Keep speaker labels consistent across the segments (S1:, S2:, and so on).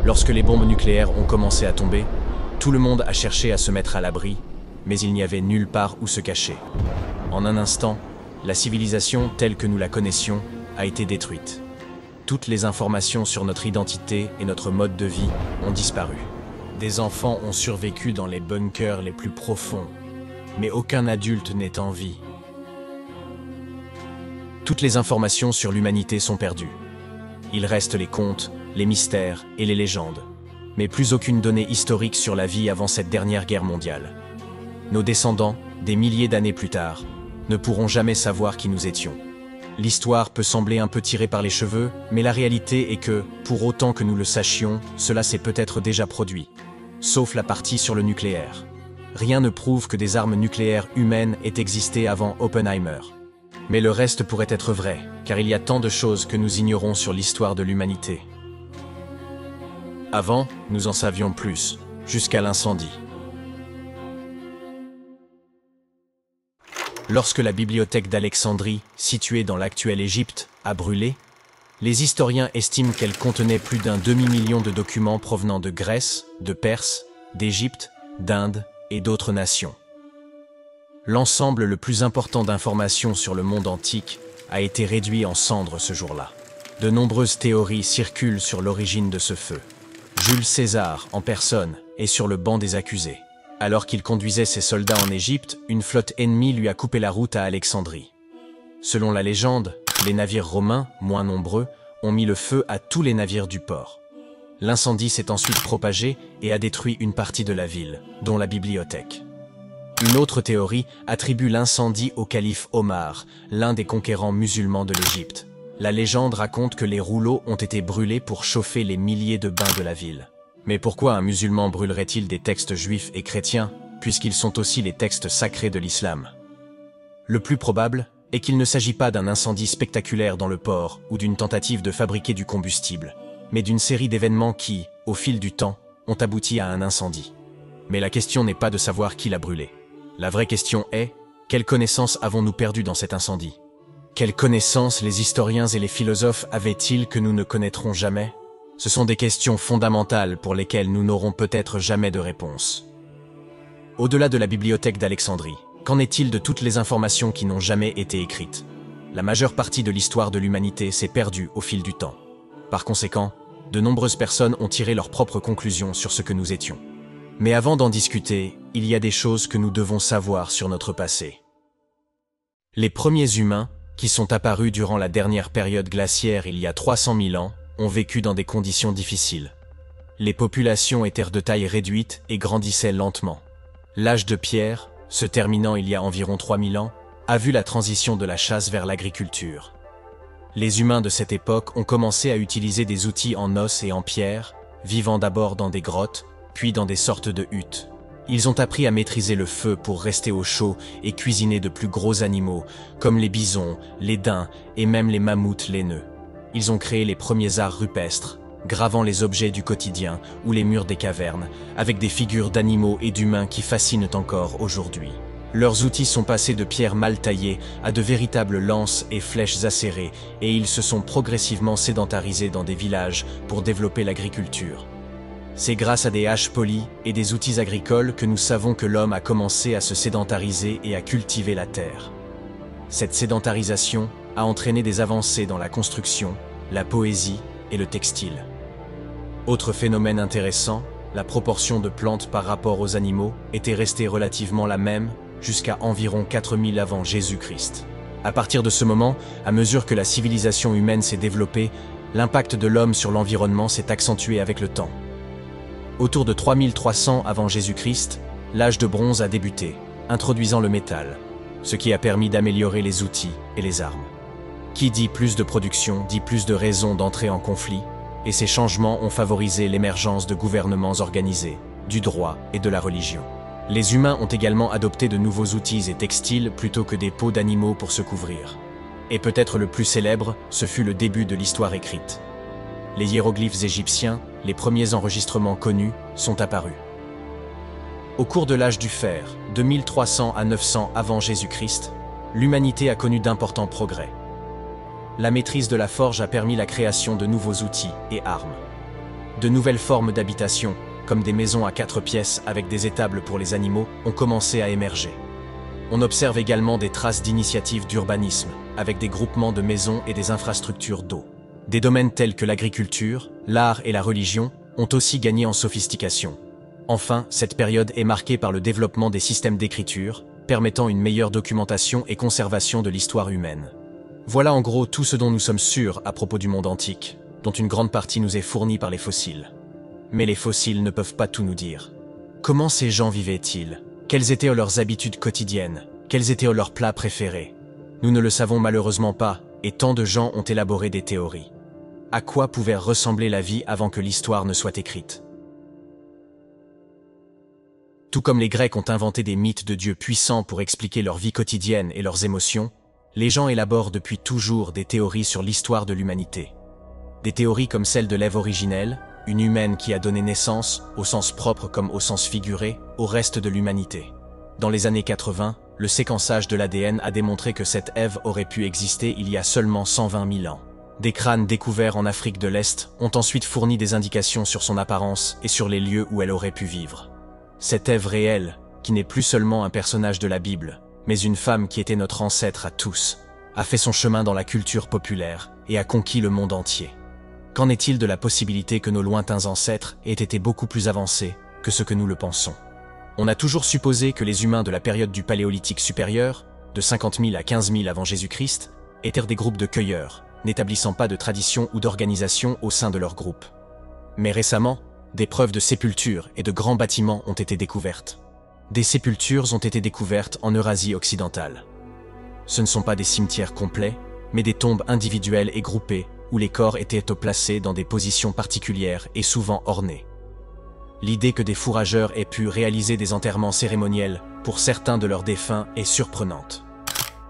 S1: Lorsque les bombes nucléaires ont commencé à tomber, tout le monde a cherché à se mettre à l'abri, mais il n'y avait nulle part où se cacher. En un instant, la civilisation telle que nous la connaissions a été détruite. Toutes les informations sur notre identité et notre mode de vie ont disparu. Des enfants ont survécu dans les bunkers les plus profonds, mais aucun adulte n'est en vie. Toutes les informations sur l'humanité sont perdues. Il reste les contes, les mystères et les légendes, mais plus aucune donnée historique sur la vie avant cette dernière guerre mondiale. Nos descendants, des milliers d'années plus tard, ne pourront jamais savoir qui nous étions. L'histoire peut sembler un peu tirée par les cheveux, mais la réalité est que, pour autant que nous le sachions, cela s'est peut-être déjà produit. Sauf la partie sur le nucléaire. Rien ne prouve que des armes nucléaires humaines aient existé avant Oppenheimer. Mais le reste pourrait être vrai, car il y a tant de choses que nous ignorons sur l'histoire de l'humanité. Avant, nous en savions plus, jusqu'à l'incendie. Lorsque la bibliothèque d'Alexandrie, située dans l'actuelle Égypte, a brûlé, les historiens estiment qu'elle contenait plus d'un demi-million de documents provenant de Grèce, de Perse, d'Égypte, d'Inde et d'autres nations. L'ensemble le plus important d'informations sur le monde antique a été réduit en cendres ce jour-là. De nombreuses théories circulent sur l'origine de ce feu. Jules César, en personne, est sur le banc des accusés. Alors qu'il conduisait ses soldats en Égypte, une flotte ennemie lui a coupé la route à Alexandrie. Selon la légende, les navires romains, moins nombreux, ont mis le feu à tous les navires du port. L'incendie s'est ensuite propagé et a détruit une partie de la ville, dont la bibliothèque. Une autre théorie attribue l'incendie au calife Omar, l'un des conquérants musulmans de l'Égypte. La légende raconte que les rouleaux ont été brûlés pour chauffer les milliers de bains de la ville. Mais pourquoi un musulman brûlerait-il des textes juifs et chrétiens, puisqu'ils sont aussi les textes sacrés de l'islam? Le plus probable est qu'il ne s'agit pas d'un incendie spectaculaire dans le port ou d'une tentative de fabriquer du combustible, mais d'une série d'événements qui, au fil du temps, ont abouti à un incendie. Mais la question n'est pas de savoir qui l'a brûlé. La vraie question est, quelles connaissances avons-nous perdues dans cet incendie? Quelles connaissances les historiens et les philosophes avaient-ils que nous ne connaîtrons jamais? Ce sont des questions fondamentales pour lesquelles nous n'aurons peut-être jamais de réponse. Au-delà de la bibliothèque d'Alexandrie, qu'en est-il de toutes les informations qui n'ont jamais été écrites? La majeure partie de l'histoire de l'humanité s'est perdue au fil du temps. Par conséquent, de nombreuses personnes ont tiré leurs propres conclusions sur ce que nous étions. Mais avant d'en discuter, il y a des choses que nous devons savoir sur notre passé. Les premiers humains, qui sont apparus durant la dernière période glaciaire il y a 300 000 ans, ont vécu dans des conditions difficiles. Les populations étaient de taille réduite et grandissaient lentement. L'âge de pierre, se terminant il y a environ 3000 ans, a vu la transition de la chasse vers l'agriculture. Les humains de cette époque ont commencé à utiliser des outils en os et en pierre, vivant d'abord dans des grottes, puis dans des sortes de huttes. Ils ont appris à maîtriser le feu pour rester au chaud et cuisiner de plus gros animaux, comme les bisons, les daims et même les mammouths laineux. Ils ont créé les premiers arts rupestres, gravant les objets du quotidien ou les murs des cavernes, avec des figures d'animaux et d'humains qui fascinent encore aujourd'hui. Leurs outils sont passés de pierres mal taillées à de véritables lances et flèches acérées, et ils se sont progressivement sédentarisés dans des villages pour développer l'agriculture. C'est grâce à des haches polies et des outils agricoles que nous savons que l'homme a commencé à se sédentariser et à cultiver la terre. Cette sédentarisation a entraîné des avancées dans la construction, la poésie et le textile. Autre phénomène intéressant, la proportion de plantes par rapport aux animaux était restée relativement la même jusqu'à environ 4000 avant Jésus-Christ. À partir de ce moment, à mesure que la civilisation humaine s'est développée, l'impact de l'homme sur l'environnement s'est accentué avec le temps. Autour de 3300 avant Jésus-Christ, l'âge de bronze a débuté, introduisant le métal, ce qui a permis d'améliorer les outils et les armes. Qui dit plus de production dit plus de raisons d'entrer en conflit, et ces changements ont favorisé l'émergence de gouvernements organisés, du droit et de la religion. Les humains ont également adopté de nouveaux outils et textiles plutôt que des peaux d'animaux pour se couvrir. Et peut-être le plus célèbre, ce fut le début de l'histoire écrite. Les hiéroglyphes égyptiens, les premiers enregistrements connus, sont apparus. Au cours de l'âge du fer, de 1300 à 900 avant Jésus-Christ, l'humanité a connu d'importants progrès. La maîtrise de la forge a permis la création de nouveaux outils et armes. De nouvelles formes d'habitation, comme des maisons à 4 pièces avec des étables pour les animaux, ont commencé à émerger. On observe également des traces d'initiatives d'urbanisme, avec des groupements de maisons et des infrastructures d'eau. Des domaines tels que l'agriculture, l'art et la religion ont aussi gagné en sophistication. Enfin, cette période est marquée par le développement des systèmes d'écriture, permettant une meilleure documentation et conservation de l'histoire humaine. Voilà en gros tout ce dont nous sommes sûrs à propos du monde antique, dont une grande partie nous est fournie par les fossiles. Mais les fossiles ne peuvent pas tout nous dire. Comment ces gens vivaient-ils? Quelles étaient leurs habitudes quotidiennes? Quels étaient leurs plats préférés? Nous ne le savons malheureusement pas, et tant de gens ont élaboré des théories. À quoi pouvait ressembler la vie avant que l'histoire ne soit écrite? Tout comme les Grecs ont inventé des mythes de dieux puissants pour expliquer leur vie quotidienne et leurs émotions, les gens élaborent depuis toujours des théories sur l'histoire de l'humanité. Des théories comme celle de l'Ève originelle, une humaine qui a donné naissance, au sens propre comme au sens figuré, au reste de l'humanité. Dans les années 80, le séquençage de l'ADN a démontré que cette Ève aurait pu exister il y a seulement 120 000 ans. Des crânes découverts en Afrique de l'Est ont ensuite fourni des indications sur son apparence et sur les lieux où elle aurait pu vivre. Cette Ève réelle, qui n'est plus seulement un personnage de la Bible, mais une femme qui était notre ancêtre à tous, a fait son chemin dans la culture populaire et a conquis le monde entier. Qu'en est-il de la possibilité que nos lointains ancêtres aient été beaucoup plus avancés que ce que nous le pensons? On a toujours supposé que les humains de la période du Paléolithique supérieur, de 50 000 à 15 000 avant Jésus-Christ, étaient des groupes de cueilleurs, n'établissant pas de tradition ou d'organisation au sein de leur groupe. Mais récemment, des preuves de sépultures et de grands bâtiments ont été découvertes. Des sépultures ont été découvertes en Eurasie occidentale. Ce ne sont pas des cimetières complets, mais des tombes individuelles et groupées où les corps étaient placés dans des positions particulières et souvent ornées. L'idée que des fourrageurs aient pu réaliser des enterrements cérémoniels pour certains de leurs défunts est surprenante.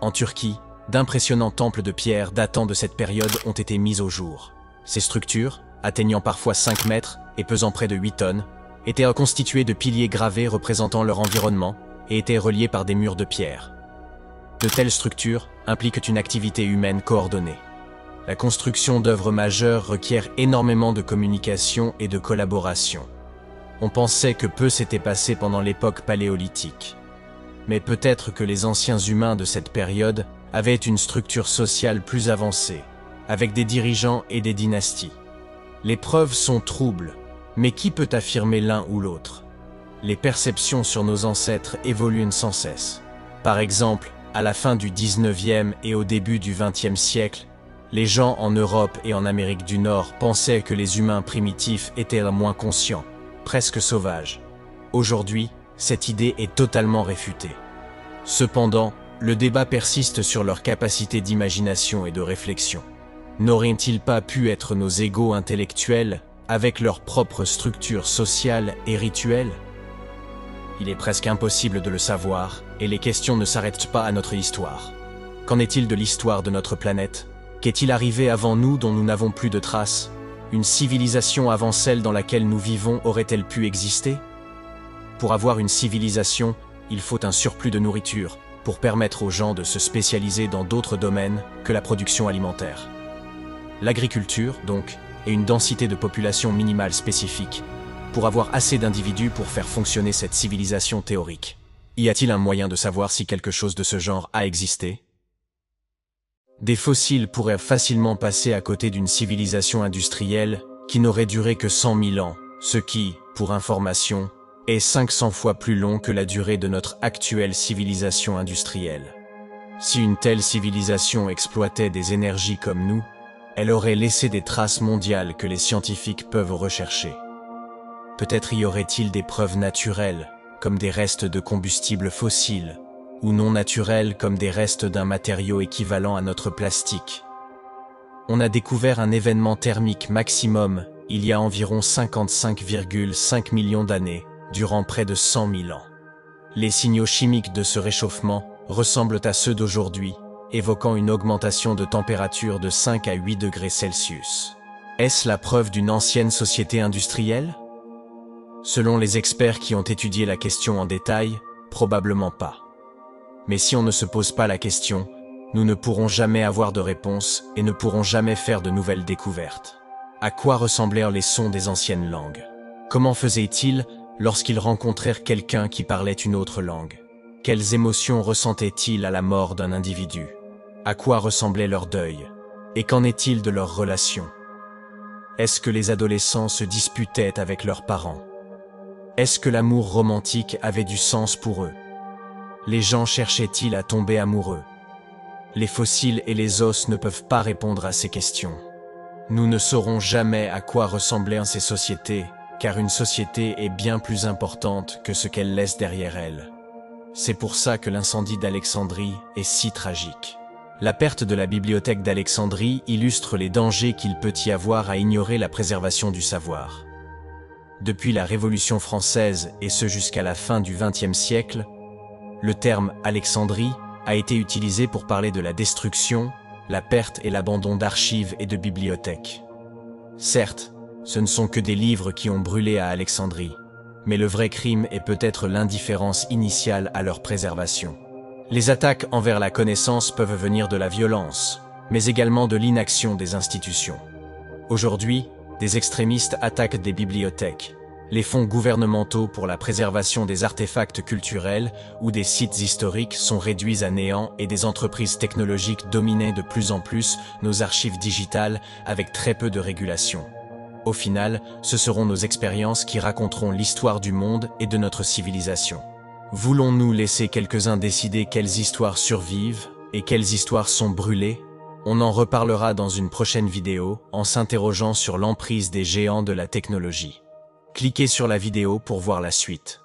S1: En Turquie, d'impressionnants temples de pierre datant de cette période ont été mis au jour. Ces structures, atteignant parfois 5 mètres et pesant près de 8 tonnes, étaient constituées de piliers gravés représentant leur environnement et étaient reliés par des murs de pierre. De telles structures impliquent une activité humaine coordonnée. La construction d'œuvres majeures requiert énormément de communication et de collaboration. On pensait que peu s'était passé pendant l'époque paléolithique. Mais peut-être que les anciens humains de cette période avaient une structure sociale plus avancée, avec des dirigeants et des dynasties. Les preuves sont troubles, mais qui peut affirmer l'un ou l'autre? Les perceptions sur nos ancêtres évoluent sans cesse. Par exemple, à la fin du 19e et au début du 20e siècle, les gens en Europe et en Amérique du Nord pensaient que les humains primitifs étaient moins conscients, presque sauvages. Aujourd'hui, cette idée est totalement réfutée. Cependant, le débat persiste sur leur capacité d'imagination et de réflexion. N'auraient-ils pas pu être nos égaux intellectuels avec leur propre structure sociale et rituelle? Il est presque impossible de le savoir, et les questions ne s'arrêtent pas à notre histoire. Qu'en est-il de l'histoire de notre planète? Qu'est-il arrivé avant nous dont nous n'avons plus de traces? Une civilisation avant celle dans laquelle nous vivons aurait-elle pu exister? Pour avoir une civilisation, il faut un surplus de nourriture, pour permettre aux gens de se spécialiser dans d'autres domaines que la production alimentaire. L'agriculture, donc, et une densité de population minimale spécifique, pour avoir assez d'individus pour faire fonctionner cette civilisation théorique. Y a-t-il un moyen de savoir si quelque chose de ce genre a existé? Des fossiles pourraient facilement passer à côté d'une civilisation industrielle qui n'aurait duré que 100 000 ans, ce qui, pour information, est 500 fois plus long que la durée de notre actuelle civilisation industrielle. Si une telle civilisation exploitait des énergies comme nous, elle aurait laissé des traces mondiales que les scientifiques peuvent rechercher. Peut-être y aurait-il des preuves naturelles, comme des restes de combustibles fossiles, ou non naturelles comme des restes d'un matériau équivalent à notre plastique. On a découvert un événement thermique maximum il y a environ 55,5 millions d'années, durant près de 100 000 ans. Les signaux chimiques de ce réchauffement ressemblent à ceux d'aujourd'hui, évoquant une augmentation de température de 5 à 8 degrés Celsius. Est-ce la preuve d'une ancienne société industrielle? Selon les experts qui ont étudié la question en détail, probablement pas. Mais si on ne se pose pas la question, nous ne pourrons jamais avoir de réponse et ne pourrons jamais faire de nouvelles découvertes. À quoi ressemblèrent les sons des anciennes langues? Comment faisaient-ils lorsqu'ils rencontrèrent quelqu'un qui parlait une autre langue? Quelles émotions ressentaient-ils à la mort d'un individu? À quoi ressemblait leur deuil? Et qu'en est-il de leurs relations? Est-ce que les adolescents se disputaient avec leurs parents? Est-ce que l'amour romantique avait du sens pour eux? Les gens cherchaient-ils à tomber amoureux? Les fossiles et les os ne peuvent pas répondre à ces questions. Nous ne saurons jamais à quoi ressemblaient ces sociétés, car une société est bien plus importante que ce qu'elle laisse derrière elle. C'est pour ça que l'incendie d'Alexandrie est si tragique. La perte de la bibliothèque d'Alexandrie illustre les dangers qu'il peut y avoir à ignorer la préservation du savoir. Depuis la Révolution française et ce jusqu'à la fin du XXe siècle, le terme « Alexandrie » a été utilisé pour parler de la destruction, la perte et l'abandon d'archives et de bibliothèques. Certes, ce ne sont que des livres qui ont brûlé à Alexandrie, mais le vrai crime est peut-être l'indifférence initiale à leur préservation. Les attaques envers la connaissance peuvent venir de la violence, mais également de l'inaction des institutions. Aujourd'hui, des extrémistes attaquent des bibliothèques, les fonds gouvernementaux pour la préservation des artefacts culturels ou des sites historiques sont réduits à néant et des entreprises technologiques dominent de plus en plus nos archives digitales avec très peu de régulation. Au final, ce seront nos expériences qui raconteront l'histoire du monde et de notre civilisation. Voulons-nous laisser quelques-uns décider quelles histoires survivent et quelles histoires sont brûlées? On en reparlera dans une prochaine vidéo en s'interrogeant sur l'emprise des géants de la technologie. Cliquez sur la vidéo pour voir la suite.